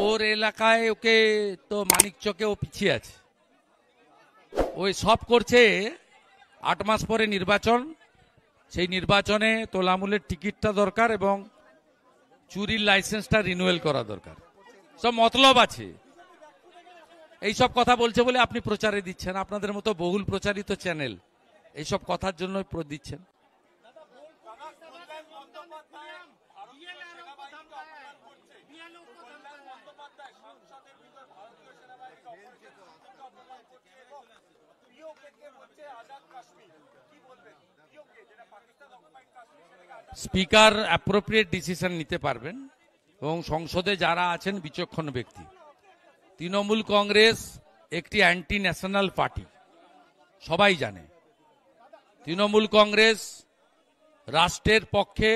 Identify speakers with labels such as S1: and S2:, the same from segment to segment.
S1: ওর এলাকায় ওকে তো মানিকচকে ও পিছিয়ে আছে, ওই সব করছে। 8 মাস পরে নির্বাচন, সেই নির্বাচনে তোলামূলের টিকিটটা দরকার এবং চুরির লাইসেন্সটা রিনিউয়াল করা দরকার। সব মতলব আছে, এইসব কথা বলছে বলে আপনি প্রচারে দিচ্ছেন। আপনাদের মতো বহুল প্রচারিত চ্যানেল এইসব কথার জন্য দিচ্ছেন। স্পিকার অ্যাপ্রোপ্রিয়েট ডিসিশন নিতে পারবেন এবং সংসদে যারা আছেন বিচক্ষণ ব্যক্তি। তৃণমূল কংগ্রেস একটি অ্যান্টি ন্যাশনাল পার্টি, সবাই জানে। তৃণমূল কংগ্রেস রাষ্ট্রের পক্ষে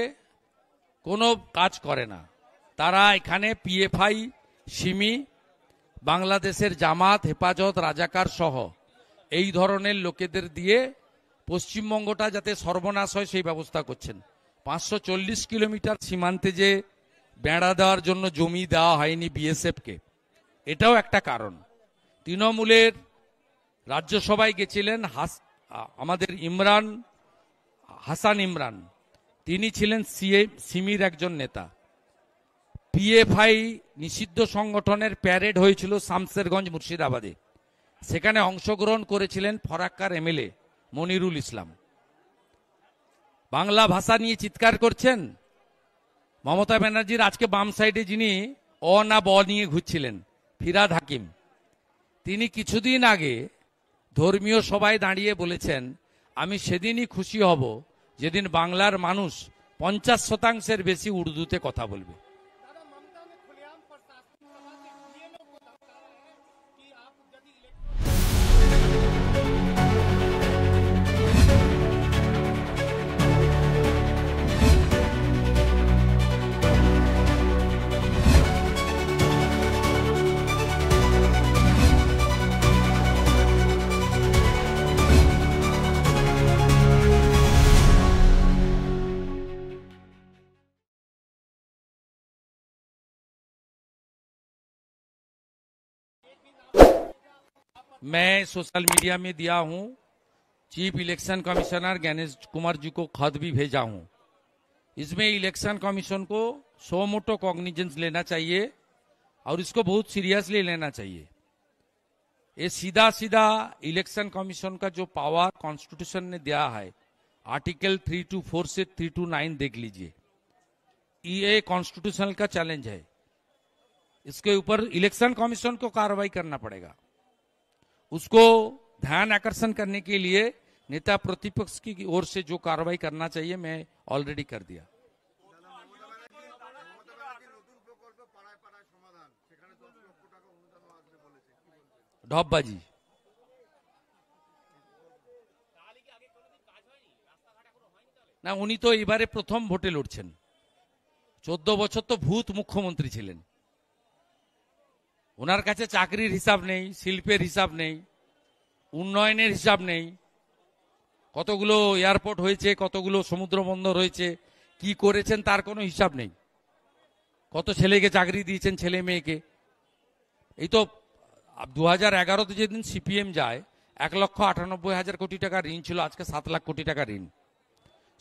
S1: কোনো কাজ করে না। তারা এখানে পিএফআই, সিমি, বাংলাদেশের জামাত, হেফাজত, রাজাকার সহ এই ধরনের লোকেদের দিয়ে পশ্চিমবঙ্গটা যাতে সর্বনাশ হয় সেই ব্যবস্থা করছেন। 540 কিলোমিটার সীমান্তে যে বেড়া দেওয়ার জন্য জমি দেওয়া হয়নি বিএসএফকে, এটাও একটা কারণ। তৃণমূলের রাজ্যসভায় গেছিলেন আমাদের হাসান ইমরান, তিনি ছিলেন সিমির একজন নেতা। পিএফআই নিষিদ্ধ সংগঠনের প্যারেড হয়েছিল শামসেরগঞ্জ, মুর্শিদাবাদে। সেখানে অংশগ্রহণ করেছিলেন ফরাক্কার এমএলএ মনিরুল ইসলাম। বাংলা ভাষা নিয়ে চিৎকার করছেন মমতা ব্যানার্জির আজকে বাম সাইডে যিনি অ না ব নিয়ে ঘুরছিলেন, ফিরাদ হাকিম, তিনি কিছুদিন আগে ধর্মীয় সভায় দাঁড়িয়ে বলেছেন, আমি সেদিনই খুশি হব যেদিন বাংলার মানুষ 50% বেশি উর্দুতে কথা বলবে। मैं सोशल मीडिया में दिया हूं, chief election commissioner Ganesh Kumar ji को खत भी भेजा हूं। इसमें इलेक्शन कमीशन को सो मोटो कॉग्निजेंस लेना चाहिए और इसको बहुत सीरियसली लेना चाहिए। ये सीधा सीधा इलेक्शन कमीशन का जो पावर कॉन्स्टिट्यूशन ने दिया है, आर्टिकल 324 से 329 देख लीजिए, ये कॉन्स्टिट्यूशनल का चैलेंज है। इसके ऊपर इलेक्शन कमीशन को कार्रवाई करना पड़ेगा। उसको ध्यान आकर्षण करने के लिए नेता प्रतिपक्ष की ओर से जो कार्रवाई करना चाहिए मैं ऑलरेडी कर दिया। ঢপবাজি না, উনি তো এবারে প্রথম ভোটে লড়ছেন। 14 বছর তো ভূত মুখ্যমন্ত্রী ছিলেন। ওনার কাছে চাকরির হিসাব নেই, শিল্পের হিসাব নেই, উন্নয়নের হিসাব নেই। কতগুলো এয়ারপোর্ট হয়েছে, কতগুলো সমুদ্র বন্দর হয়েছে, কি করেছেন তার কোনো হিসাব নেই। কত ছেলেকে চাকরি দিয়েছেন, ছেলে মেয়েকে। এই তো 2011-তে যেদিন সিপিএম যায় 1,98,000 কোটি টাকা ঋণ ছিল, আজকে 7 লাখ কোটি টাকা ঋণ।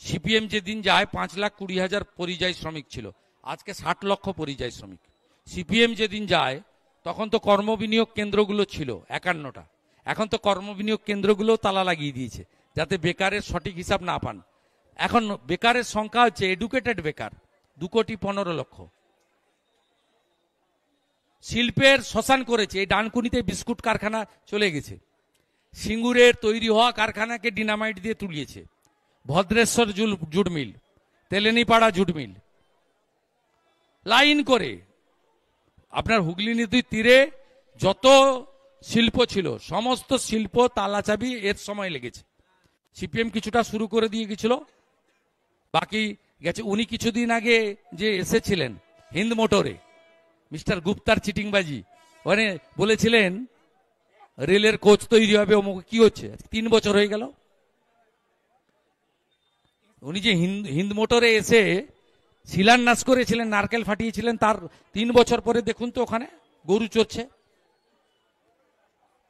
S1: সিপিএম যেদিন যায় 5,20,000 পরিযায়ী শ্রমিক ছিল, আজকে 60 লক্ষ পরিযায়ী শ্রমিক। সিপিএম যেদিন যায় তখন তো কর্মবিনিয়োগ কেন্দ্রগুলো ছিল 51টা, এখন তো কর্মবিনিয়োগ কেন্দ্রগুলো তালা লাগিয়ে দিয়েছে যাতে বেকারের সঠিক হিসাব না পান। এখন বেকারের সংখ্যা হচ্ছে এডুকেটেড বেকার 2,15,00,000। শিল্পের শ্মশান করেছে, এই ডানকুনিতে বিস্কুট কারখানা চলে গেছে, সিঙ্গুরের তৈরি হওয়া কারখানাকে ডিনামাইট দিয়ে তুলিয়েছে, Bhadreswar jute mill, Telinipara jute mill, line করে আপনার হুগলি নদীর তীরে যত শিল্প ছিল সমস্ত শিল্প তালাচাবি এর সময় লেগেছে। সিপিএম কিছুটা শুরু করে দিয়ে গেছিল, বাকি গেছে। উনি কিছুদিন আগে যে এসেছিলেন হিন্দ মোটরে, মিস্টার গুপ্তার চিটিংবাজি, মানে বলেছিলেন রেলের কোচ তৈরি হবে, অমুক কি হচ্ছে, 3 বছর হয়ে গেল। উনি যে হিন্দ মোটরে এসে শিলান্যাস করেছিলেন, নারকেল ফাটিয়েছিলেন, তার 3 বছর পরে দেখুন তো ওখানে গরু চড়ছে।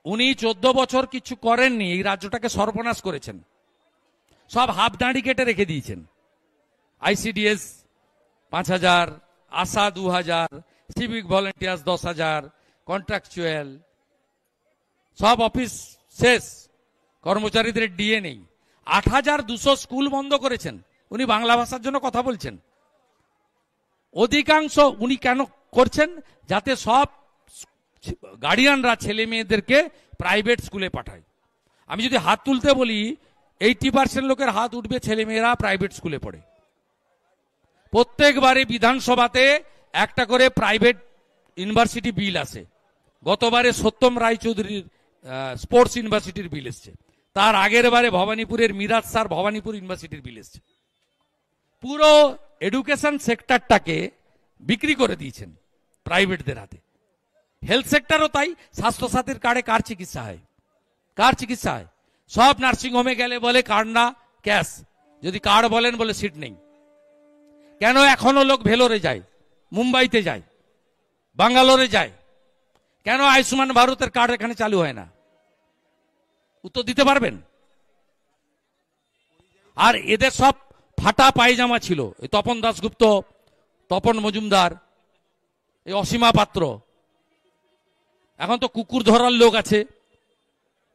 S1: উনি 14 বছর কিছু করেননি, এই রাজ্যটাকে সর্বনাশ করেছেন, সব হাফ দাঁড়ি কেটে রেখে দিয়েছেন। আইসিডিএস 5,000, আশা 2,000, সিভিক ভলেন্টিয়ার্স 10,000, কন্ট্রাকচুয়াল সব অফিস শেষ, কর্মচারীদের ডিএ নেই। 8,200 স্কুল বন্ধ করেছেন, উনি বাংলা ভাষার জন্য কথা বলছেন। অধিকাংশ উনি কেন করছেন? যাতে সব গার্ডিয়ানরা ছেলে মেয়েদেরকে প্রাইভেট স্কুলে পাঠায়। আমি যদি হাত তুলতে বলি 80% লোকের হাত উঠবে, ছেলে মেয়েরা প্রাইভেট স্কুলে পড়ে। প্রত্যেকবারে বিধানসভাতে একটা করে প্রাইভেট ইউনিভার্সিটি বিল আসে। গতবারে সত্যম রায়চৌধুরীর স্পোর্টস ইউনিভার্সিটির বিল এসছে, তার আগের বারে ভবানীপুরের মিরাজ স্যার ভবানীপুর ইউনিভার্সিটির বিল এসছে। পুরো এডুকেশন সেক্টরটাকে বিক্রি করে দিয়েছেন প্রাইভেটদের হাতে। হেলথ সেক্টরও তাই। স্বাস্থ্যসাথীর কার্ডে কার চিকিৎসা হয়? কার চিকিৎসা হয়? সব নার্সিং হোমে গেলে বলে কার্ড না ক্যাশ, যদি কার্ড বলেন বলে সিট নেই। কেন এখনো লোক ভেলোরে যায়, মুম্বাইতে যায়, বাঙ্গালোরে যায়? কেন আয়ুষ্মান ভারতের কার্ড এখানে চালু হয় না? উত্তর দিতে পারবেন? আর এদের সব ফাটা পায়জামা ছিল, এই তপন দাশগুপ্ত, তপন মজুমদার, এই অসীমা পাত্র। এখন তো কুকুর ধরার লোক আছে,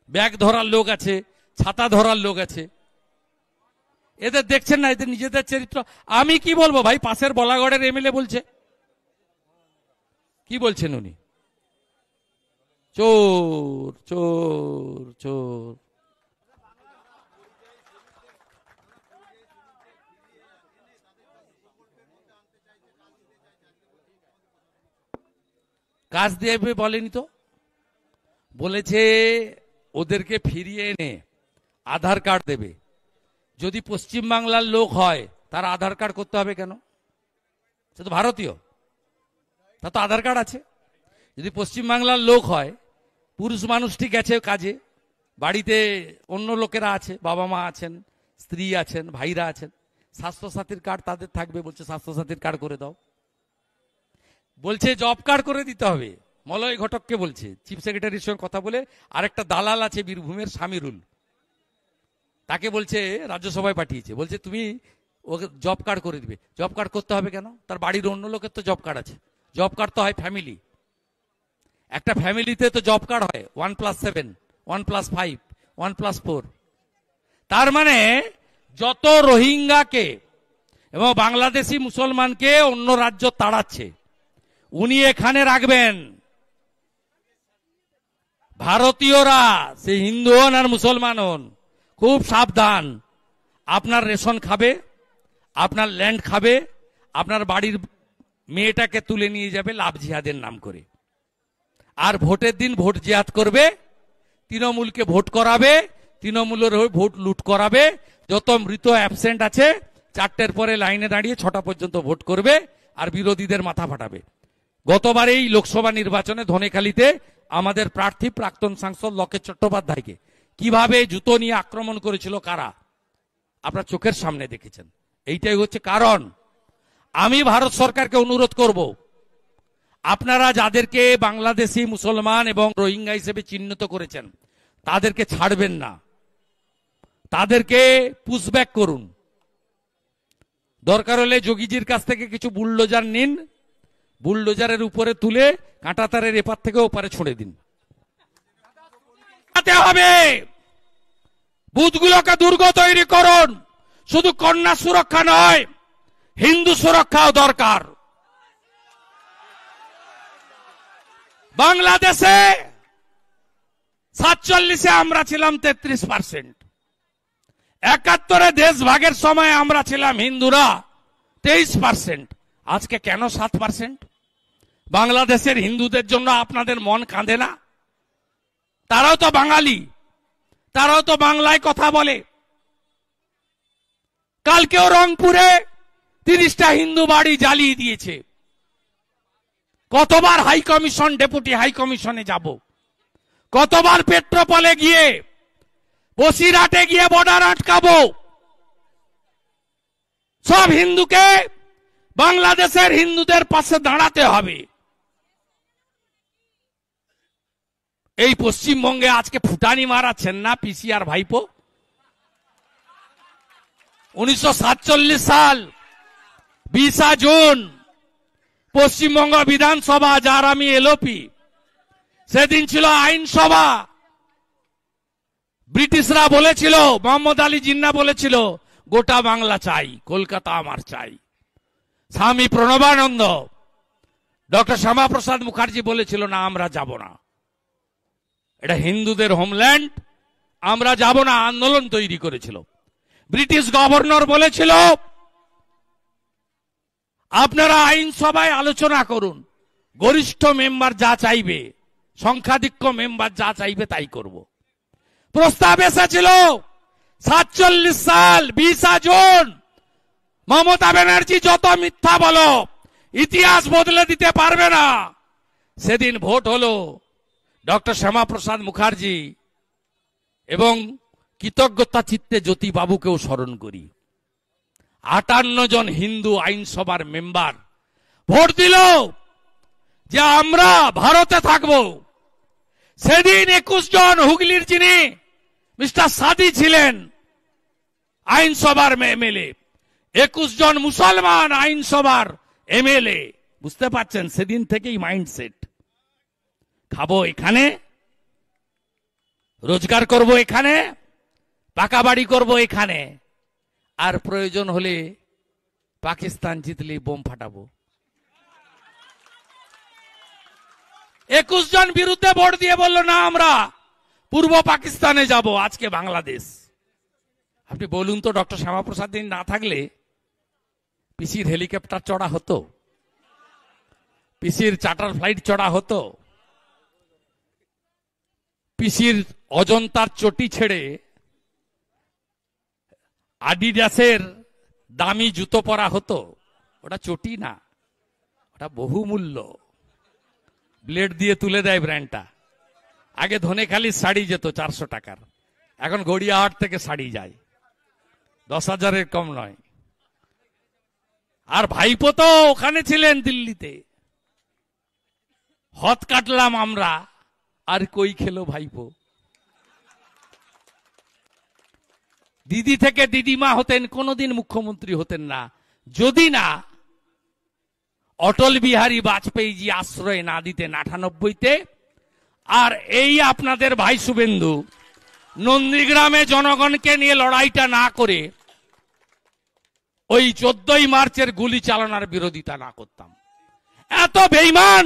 S1: ব্যাগ ধরার লোক আছে, ছাতা ধরার লোক আছে। এদের দেখছেন না এদের নিজেদের চরিত্র? আমি কি বলবো ভাই, পাশের বলাগড়ের এমএলএ বলছে, কি বলছেন উনি? চোর চোর চোর। কাজ দেবে বলেনি তো, বলেছে ওদেরকে ফিরিয়ে এনে আধার কার্ড দেবে। যদি পশ্চিমবাংলার লোক হয় তার আধার কার্ড করতে হবে কেন? সে তো ভারতীয়, তার তো আধার কার্ড আছে। যদি পশ্চিমবাংলার লোক হয়, পুরুষ মানুষটি গেছে কাজে, বাড়িতে অন্য লোকেরা আছে, বাবা মা আছেন, স্ত্রী আছেন, ভাইরা আছেন, স্বাস্থ্যসাথীর কার্ড তাদের থাকবে। বলছে স্বাস্থ্যসাথীর কার্ড করে দাও। বলছে জব কার্ড করে দিতে হবে। মলয় ঘটককে বলছে, চিফ সেক্রেটারির সঙ্গে কথা বলে। আরেকটা দালাল আছে বীরভূমের, সামিরুল, তাকে বলছে রাজ্যসভায় পাঠিয়েছে, বলছে তুমি ওকে জব কার্ড করে দিবে। জব কার্ড করতে হবে কেন? তার বাড়ির অন্য লোকের তো জব কার্ড আছে। জব কার্ড তো হয় ফ্যামিলি, একটা ফ্যামিলিতে তো জব কার্ড হয় 1+7, 1+5, 1+4। তার মানে যত রোহিঙ্গাকে এবং বাংলাদেশি মুসলমানকে অন্য রাজ্য তাড়াচ্ছে উনি এখানে রাখবেন। ভারতীয়রা, সে হিন্দু হন আর মুসলমান হন, খুব সাবধান। আপনার রেশন খাবে, আপনার ল্যান্ড খাবে, আপনার বাড়ির মেয়েটাকে তুলে নিয়ে যাবে লাভ জিহাদের নাম করে। আর ভোটের দিন ভোট জিহাদ করবে, তৃণমূলকে ভোট করাবে, তৃণমূলের হয়ে ভোট লুট করাবে। যত মৃত অ্যাবসেন্ট আছে 4টের পরে লাইনে দাঁড়িয়ে 6টা পর্যন্ত ভোট করবে আর বিরোধীদের মাথা ফাটাবে। গতবার এই লোকসভা নির্বাচনে ধনেখালিতে আমাদের প্রার্থী প্রাক্তন সাংসদ লকেট চট্টোপাধ্যায়কে কিভাবে জুতো নিয়ে আক্রমণ করেছিল কারা, আপনার চোখের সামনে দেখেছেন। এইটাই হচ্ছে কারণ। আমি ভারত সরকারকে অনুরোধ করব, আপনারা যাদেরকে বাংলাদেশি মুসলমান এবং রোহিঙ্গা হিসেবে চিহ্নিত করেছেন তাদেরকে ছাড়বেন না, তাদেরকে পুশব্যাক করুন। দরকার হলে যোগীজির কাছ থেকে কিছু বুলডোজার নিন, বুলডোজারের উপরে তুলে কাঁটাতারের এপার থেকে ওপারে ছুঁড়ে দিন। হবে বুথগুলোকে দুর্গ তৈরি করুন। শুধু কন্যা সুরক্ষা নয়, হিন্দু সুরক্ষাও দরকার। বাংলাদেশে 47-এ আমরা ছিলাম 33%, 71-এ দেশ ভাগের সময় আমরা ছিলাম হিন্দুরা 23%। আজকে কেন 7%? বাংলাদেশের হিন্দুদের জন্য আপনাদের মন কাঁদে না? তারাও তো বাঙালি, তারাও তো বাংলায় কথা বলে। কালকেও রংপুরে 30টা হিন্দু বাড়ি জ্বালিয়ে দিয়েছে। কতবার হাই কমিশন, ডেপুটি হাই কমিশনে যাব, কতবার পেট্রোপলে গিয়ে, বসিরহাটে গিয়ে বর্ডার আটকাবো। সব হিন্দুকে বাংলাদেশের হিন্দুদের পাশে দাঁড়াতে হবে। এই পশ্চিমবঙ্গে আজকে ফুটানি মারাচ্ছেন না পিসি আর ভাইপো। 1947 সাল 20 জুন পশ্চিমবঙ্গ বিধানসভা, যার আমি এলওপি, সেদিন ছিল আইনসভা। ব্রিটিশরা বলেছিল, মোহাম্মদ আলী জিন্নাহ বলেছিল, গোটা বাংলা চাই, কলকাতা আমার চাই। স্বামী প্রণবানন্দ, ডক্টর শ্যামাপ্রসাদ মুখার্জি বলেছিল, না আমরা যাব না, এটা হিন্দুদের হোমল্যান্ড, আমরা যাব না, আন্দোলন তৈরি করেছিল। ব্রিটিশ গভর্নর বলেছিল, আপনারা আইনসভায় আলোচনা করুন, গরিষ্ঠ মেম্বার যা চাইবে, সংখ্যাধিক্য মেম্বার যা চাইবে তাই করব। প্রস্তাব এসেছিল 47 সাল 20 জুন। মমতা ব্যানার্জি যত মিথ্যা বলো, ইতিহাস বদলে দিতে পারবে না। সেদিন ভোট হলো, ডক্টর শ্যামাপ্রসাদ মুখার্জি এবং কৃতজ্ঞতা চিত্তে জ্যোতি বাবুকেও স্মরণ করি। 58 জন হিন্দু আইনসভার মেম্বার ভোট দিল যে আমরা ভারতে থাকব। সেদিন 21 জন, হুগলির যিনি মিস্টার সাদি ছিলেন আইনসভার এমএলএ, 21 জন মুসলমান আইনসভার এমএলএ। বুঝতে পারছেন, সেদিন থেকেই মাইন্ডসেট, খাবো এখানে, রোজগার করব এখানে, পাকা বাড়ি করব এখানে, আর প্রয়োজন হলে পাকিস্তান জিতলে বোম ফাটাবো। 21 জন বিরুদ্ধে ভোট দিয়ে বলল, না আমরা পূর্ব পাকিস্তানে যাব, আজকে বাংলাদেশ। আপনি বলুন তো, ডক্টর শ্যামাপ্রসাদ দিন না থাকলে পিসির হেলিকপ্টার চড়া হতো, পিসির চার্টার ফ্লাইট চড়া হতো, পিসির অজন্তার চটি ছেড়ে আডিডাসের দামি জুতো পরা হতো। ওটা চটি না, ওটা বহুমূল্য, ব্লেড দিয়ে তুলে দেয় ব্র্যান্ডটা। আগে ধনেখালির শাড়ি যেত 400 টাকার, এখন গড়িয়াহাট থেকে শাড়ি যায় 10,000-এর কম নয়। আর ভাইপো তো ওখানে ছিলেন দিল্লিতে, হত কাটলাম আমরা, আর কই খেলো ভাইপো। দিদি থেকে দিদিমা হতেন, কোনোদিন মুখ্যমন্ত্রী হতেন না যদি না অটল বিহারী বাজপেয়ীজি আশ্রয় না দিতেন 98-তে। আর এই আপনাদের ভাই শুভেন্দু নন্দীগ্রামে জনগণকে নিয়ে লড়াইটা না করে ওই 14ই মার্চের গুলি চালানোর বিরোধিতা না করতাম। এত বেঈমান,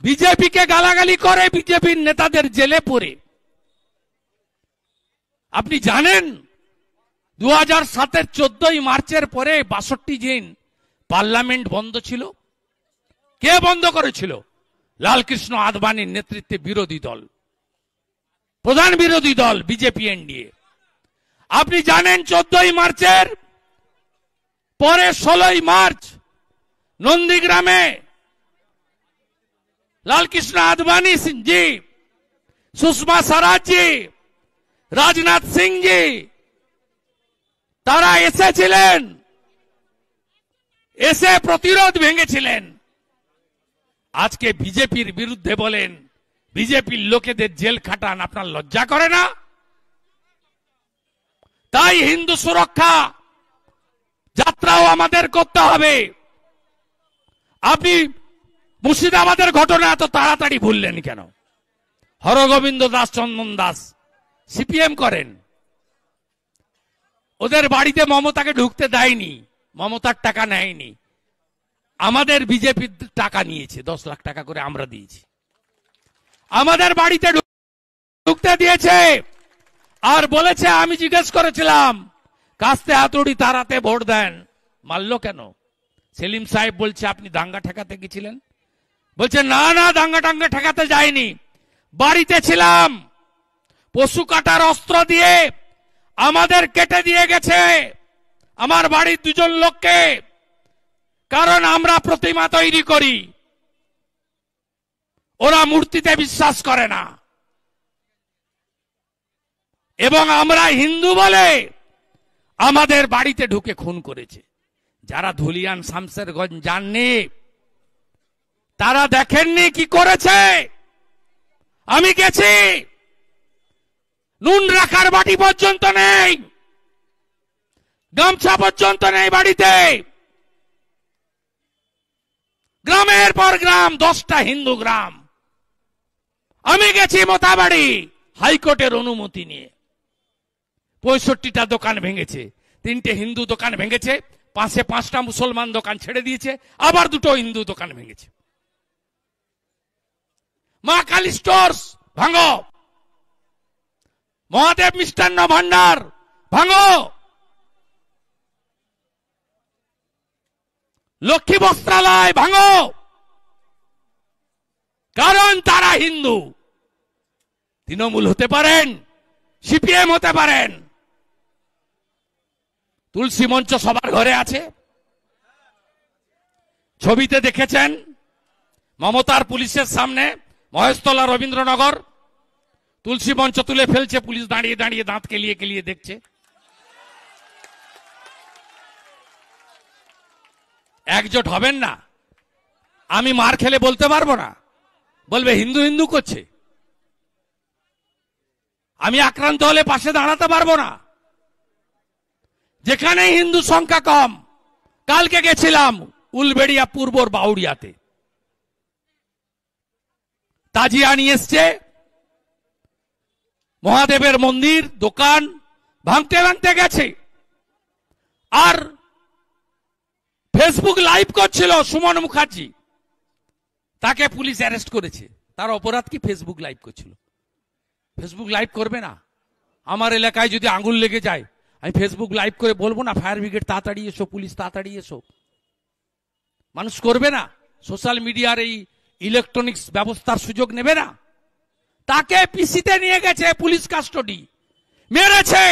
S1: বিজেপিকে গালাগালি করে, বিজেপির নেতাদের জেলে পড়ে। আপনি জানেন 2007-এর 14ই মার্চের পরে 62 দিন পার্লামেন্ট বন্ধ ছিল। কে বন্ধ করেছিল? লালকৃষ্ণ আদবানির নেতৃত্বে বিরোধী দল, প্রধান বিরোধী দল বিজেপি এনডিএ। আপনি জানেন 14ই মার্চের পরে 16ই মার্চ নন্দীগ্রামে লালকৃষ্ণ আদবানি জি, সুষমা স্বরাজ জি, রাজনাথ সিং জি, তারা এসেছিলেন, এসে প্রতিরোধ ভেঙেছিলেন। আজকে বিজেপির বিরুদ্ধে বলেন, বিজেপির লোকেদের জেল খাটান, আপনার লজ্জা করে না? তাই হিন্দু সুরক্ষা যাত্রাও আমাদের করতে হবে। আপনি মুর্শিদাবাদের ঘটনা এত তাড়াতাড়ি ভুললেন কেন? হরগোবিন্দ দাস, চন্দন দাস সিপিএম করেন, ওদের বাড়িতে মমতাকে ঢুকতে দেয়নি, মমতার টাকা নেয়নি, আমাদের বিজেপির টাকা নিয়েছে, 10 লাখ টাকা করে আমরা দিয়েছি, আমাদের বাড়িতে ঢুকতে দিয়েছে। আর বলেছে, আমি জিজ্ঞেস করেছিলাম কাস্তে হাতুড়ি তারাতে ভোট দেন, মারলো কেন? সেলিম সাহেব বলছে, আপনি দাঙ্গা ঠেকাতে গেছিলেন? বলছে, না না, দাঙ্গা টাঙ্গা ঠেকাতে যায়নি, বাড়িতে ছিলাম, পশু কাটার অস্ত্র দিয়ে আমাদের কেটে দিয়ে গেছে, আমার বাড়ির 2 জন লোককে, কারণ আমরা প্রতিমা তৈরি করি, ওরা মূর্তিতে বিশ্বাস করে না, এবং আমরা হিন্দু বলে আমাদের বাড়িতে ঢুকে খুন করেছে। যারা ধুলিয়ান শামসেরগঞ্জ যাননি তারা দেখেননি কি করেছে। আমি গেছি, নুন রাখার বাটি পর্যন্ত নেই, গামছা পর্যন্ত নেই বাড়িতে। গ্রামের পর গ্রাম, 10টা হিন্দু গ্রাম। আমি গেছি মোতাবাড়ি হাইকোর্টের অনুমতি নিয়ে। 65টা দোকান ভেঙেছে, 3টে হিন্দু দোকান ভেঙেছে, পাশে 5টা মুসলমান দোকান ছেড়ে দিয়েছে, আবার 2টো হিন্দু দোকান ভেঙেছে। মা কালী স্টোর্স ভাঙো, মহাদেব মিষ্টান্ন ভান্ডার ভাঙো, লক্ষ্মী বস্ত্রালয় ভাঙো, কারণ তারা হিন্দু। তৃণমূল হতে পারেন, সিপিএম হতে পারেন, তুলসী মঞ্চ সবার ঘরে আছে। ছবিতে দেখেছেন মমতার পুলিশের সামনে মহেশতলা রবীন্দ্রনগর তুলসী মঞ্চ তুলে ফেলছে, পুলিশ দাঁড়িয়ে দাঁড়িয়ে দাঁত কেলিয়ে কেলিয়ে দেখছে। একজোট হবেন না? আমি মার খেলে বলতে পারবো না, বলবে হিন্দু হিন্দু করছে। আমি আক্রান্ত হলে পাশে দাঁড়াতে পারবো না। যেখানে হিন্দু সংখ্যা কম, কালকে গেছিলাম উলবেড়িয়া পূর্বর বাউড়িয়াতে, তাজিয়া নিয়ে এসছে, মহাদেবের মন্দির দোকান ভাঙতে ভাঙতে গেছে। আর ফেসবুক লাইভ করছিল সুমন মুখার্জি, তাকে পুলিশ অ্যারেস্ট করেছে। তার অপরাধ কি? ফেসবুক লাইভ করছিল। ফেসবুক লাইভ করবে না? আমার এলাকায় যদি আঙুল লেগে যায়, আমি ফেসবুক লাইভ করে বলবো না ফায়ার ব্রিগেড তাড়াতাড়ি এসো, পুলিশ তাড়াতাড়ি এসো? মানুষ করবে না? সোশ্যাল মিডিয়ার এই ইলেকট্রনিক্স ব্যবস্থার সুযোগ নেবে না? তাকে পিসিতে নিয়ে গেছে পুলিশ কাস্টডি, মেরেছে।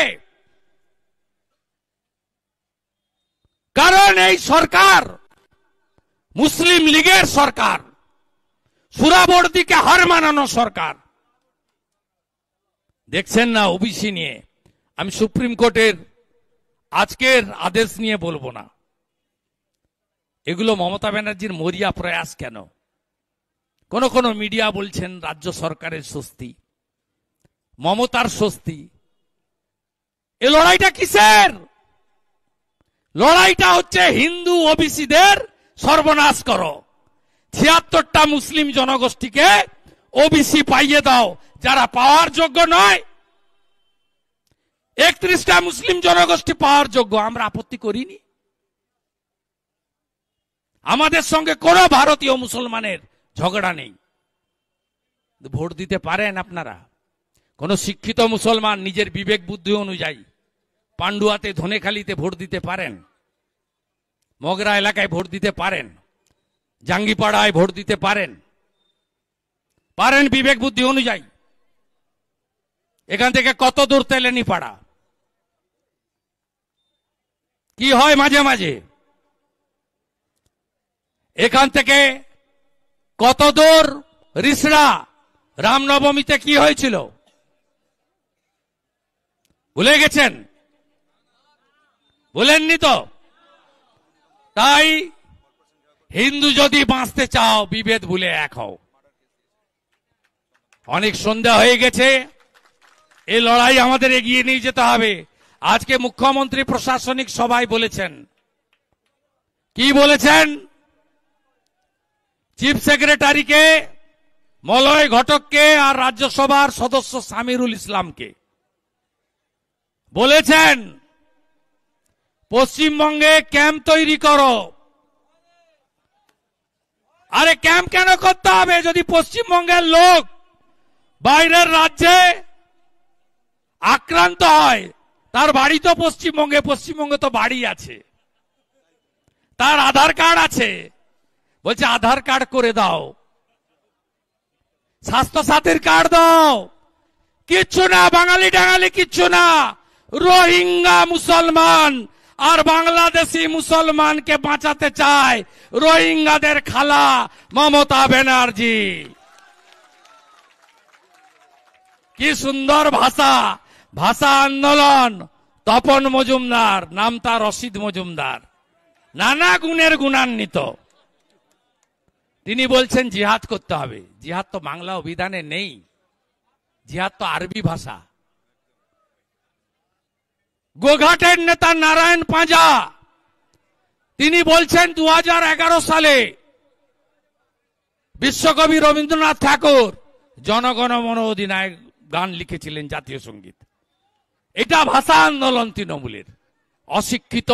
S1: কারণ এই সরকার মুসলিম লীগের সরকার, সুরাবর্দীকে হার মানানো সরকার। দেখছেন না ওবিসি নিয়ে? আমি সুপ্রিম কোর্টের আজকের আদেশ নিয়ে বলবো না। এগুলো মমতা ব্যানার্জির মরিয়া প্রয়াস কেন? কোন কোন মিডিয়া বলছেন রাজ্য সরকারের স্বস্তি, মমতার স্বস্তি। এ লড়াইটা কিসের? লড়াইটা হচ্ছে হিন্দু ওবিসিদের সর্বনাশ করো। 76টা মুসলিম জনগোষ্ঠীকে ওবিসি পাইয়ে দাও যারা পাওয়ার যোগ্য নয়। 31টা মুসলিম জনগোষ্ঠী পাওয়ার যোগ্য, আমরা আপত্তি করিনি। আমাদের সঙ্গে কোন ভারতীয় মুসলমানের ঝগড়া নেই। ভোট দিতে পারেন আপনারা? কোন শিক্ষিত মুসলমান নিজের বিবেক বুদ্ধি অনুযায়ী পান্ডুয়াতে, ধনেখালিতে ভোট দিতে পারেন, মগরা এলাকায় ভোট দিতে পারেন, জাঙ্গিপাড়ায় ভোট দিতে পারেন, পারেন বিবেক বুদ্ধি অনুযায়ী। এখান থেকে কত দূর তেলেনি পাড়া? কি হয় মাঝে মাঝে? এখান থেকে কত দূর রিসড়া? রামনবমীতে কি হয়েছিল ভুলে গেছেন? ভুলেননি তো? তাই হিন্দু যদি বাঁচতে চাও, বিভেদ ভুলে এক হও। অনেক সন্ধ্যা হয়ে গেছে, এই লড়াই আমাদের এগিয়ে নিয়ে যেতে হবে। আজকে মুখ্যমন্ত্রী প্রশাসনিক সভায় বলেছেন, কি বলেছেন? চিফ সেক্রেটারিকে, মলয় ঘটককে আর রাজ্যসভার সদস্য সামিরুল ইসলামকে বলেছেন, পশ্চিমবঙ্গে ক্যাম্প তৈরি করো। আরে ক্যাম্প কেন করতে হবে? যদি পশ্চিমবঙ্গের লোক বাইরের রাজ্যে আক্রান্ত হয়, তার বাড়ি তো পশ্চিমবঙ্গে, পশ্চিমবঙ্গে তো বাড়ি আছে, তার আধার কার্ড আছে, বলছে আধার কার্ড করে দাও, স্বাস্থ্য সাথীর কার্ড দাও। কিচ্ছু না, বাঙালি টাঙালি কিচ্ছু না। রোহিঙ্গা মুসলমান আর বাংলাদেশি মুসলমানকে বাঁচাতে চায় রোহিঙ্গাদের খালা মমতা ব্যানার্জি। কি সুন্দর ভাষা! ভাষা আন্দোলন, তপন মজুমদার, নাম তার রশিদ মজুমদার, নানা গুণের গুণান্বিত। তিনি বলছেন জিহাদ করতে হবে। জিহাদ তো বাংলা অভিধানে নেই, জিহাদ তো আরবি ভাষা। গোঘাটের নেতা নারায়ণ পাঁজা তিনি বলছেন 2011 সালে বিশ্বকবি রবীন্দ্রনাথ ঠাকুর জনগণ মন অধিনায়ক গান লিখেছিলেন, জাতীয় সঙ্গীত। এটা ভাষা আন্দোলন তৃণমূলের। অশিক্ষিত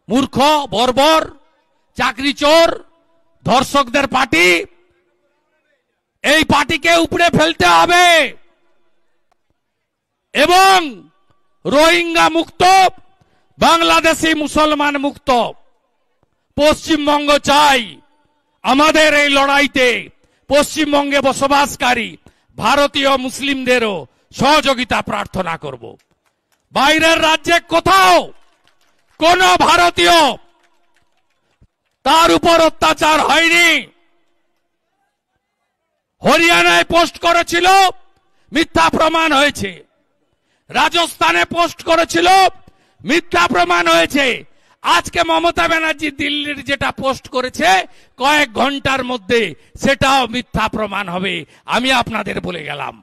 S1: মূর্খ বর্বর চাকরি চোর ধর্ষকদের পার্টি, এই পার্টিকে উপড়ে ফেলতে হবে এবং রোহিঙ্গা মুক্ত, বাংলাদেশি মুসলমান মুক্ত পশ্চিমবঙ্গ চাই। আমাদের এই লড়াইতে পশ্চিমবঙ্গে বসবাসকারী ভারতীয় মুসলিমদেরও সহযোগিতা প্রার্থনা করব। বাইরের রাজ্যে কোথাও কোন ভারতীয় তার উপর অত্যাচার হয়নি। হরিয়ানায় পোস্ট করেছিল, মিথ্যা প্রমাণ হয়েছে। রাজস্থানে পোস্ট করেছিল, মিথ্যা প্রমাণ হয়েছে। আজকে মমতা ব্যানার্জি দিল্লির যেটা পোস্ট করেছে কয়েক ঘন্টার মধ্যে সেটাও মিথ্যা প্রমাণ হবে, আমি আপনাদের বলে গেলাম।